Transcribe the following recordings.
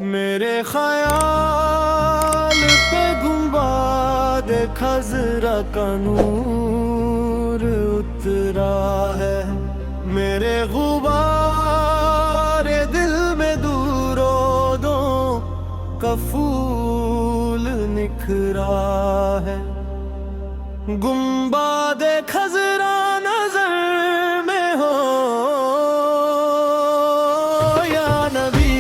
मेरे ख्याल पे गुंबद खजरा का नूर उतरा है। मेरे गुबार दिल में दूरो दो का फूल निखरा है। गुंबद खजरा नजर में हो या नबी,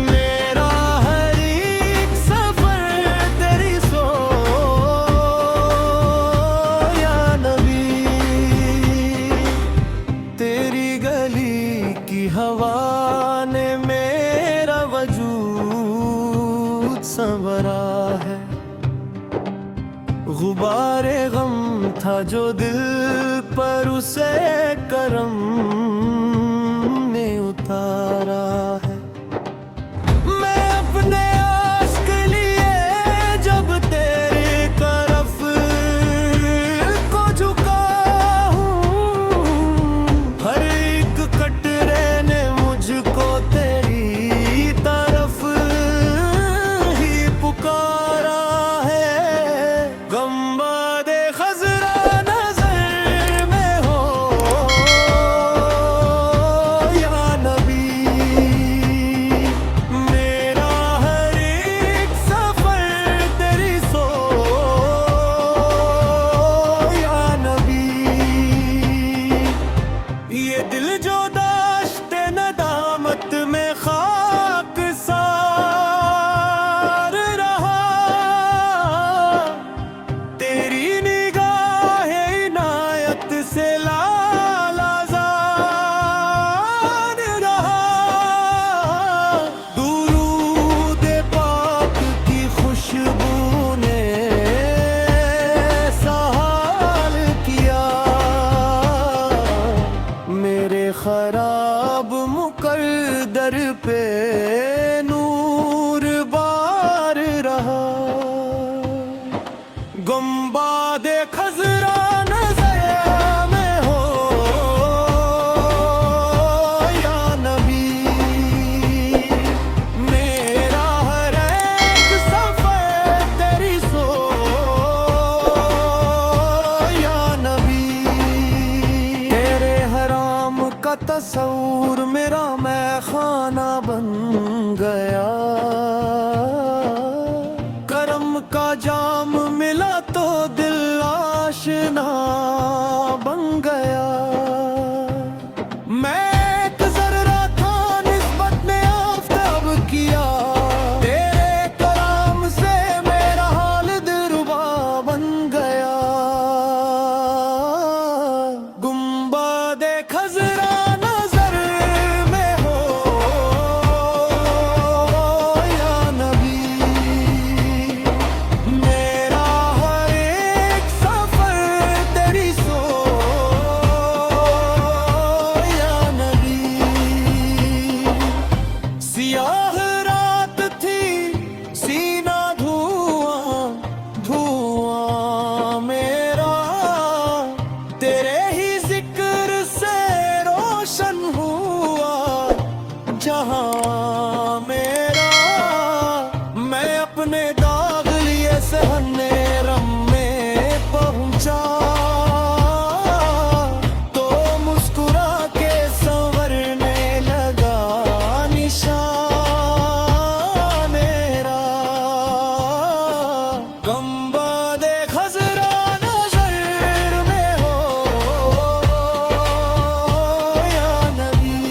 मेरा हर एक सफर तेरी सो या नबी। तेरी गली की हवा ने मेरा वजूद संवरा है। गुबारे गम था जो दिल पर उसे करम ने उतारा है। मैं अपने आशिक लिए जब तेरी तरफ को झुका हूँ, हर एक कटरे ने मुझको तेरी तरफ ही पुकारा है। गुंबद खजरा नजर में हो या नबी, मेरा हर एक सफर तेरी सो या नबी। ये दिल जो दाश्ते नदामत में खाकसार रहा, तेरी निगाह इनायत से लालाज़ार रहा। दुरूद पाक की खुशबू ने सहाल किया। मेरे खराब मुकद्दर पे नूर बार रहा। गुंबद खजरा नजर में हो या नबी, मेरा हर एक सफर तेरी सो या नबी। तेरे हराम का तस्वूर मेरा मैं खाना बन गया। करम का जाम मिला तो दिल आशना बन गया। मैं एक ज़र्रा था निस्बत ने आफ़ताब किया, तेरे कलाम से मेरा हाल दिलरुबा बन गया। गुंबद खजरा नजर में हो या नबी, मेरा हर एक सफर तेरी सो या नबी। सियाह रात थी सीना धुआं धुआं मेरा, तेरे ही जिक्र से रोशन हुआ जहां मेरा। मैं अपने दाग लिए सहने रम में पहुंचा, तो मुस्कुरा के संवरने लगा निशान मेरा। गुंबद खजरा नजर में हो या नबी,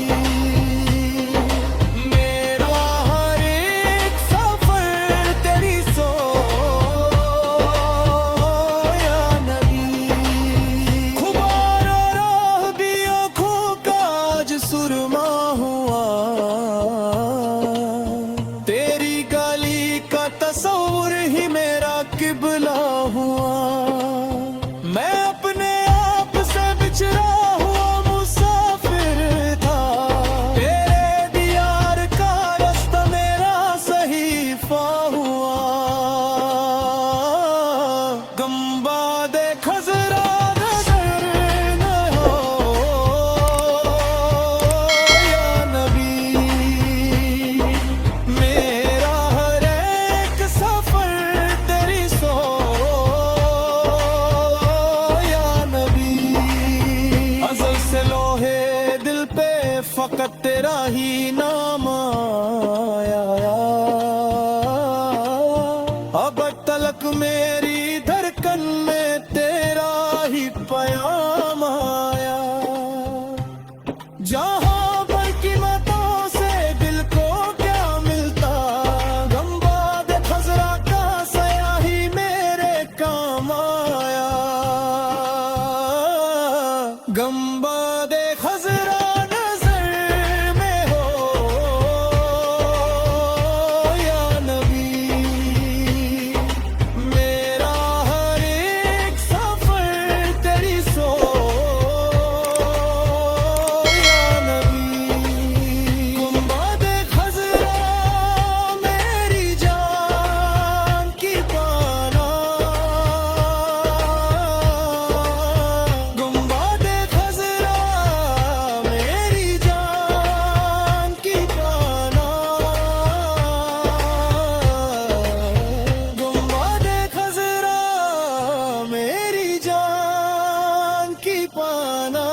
ही नाम आया। अब तलक मेरी धड़कन में तेरा ही प्याम आया। जहां भर की मतों से दिल को क्या मिलता, गंबाद खजरा का सया ही मेरे काम आया। गंबाद खजरा नजर में हो या नबी, मेरा हर एक सफर तेरी सो या नबी। गुंबद खजरा मेरी जान की पाना, गुंबद खजरा मेरी जान की पाना, गुंबद खजरा मेरी जान की पाना।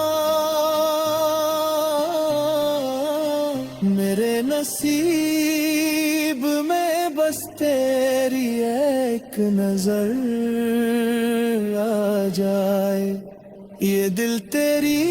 मेरे नसीब में बस तेरी एक नजर आ जाए, ये दिल तेरी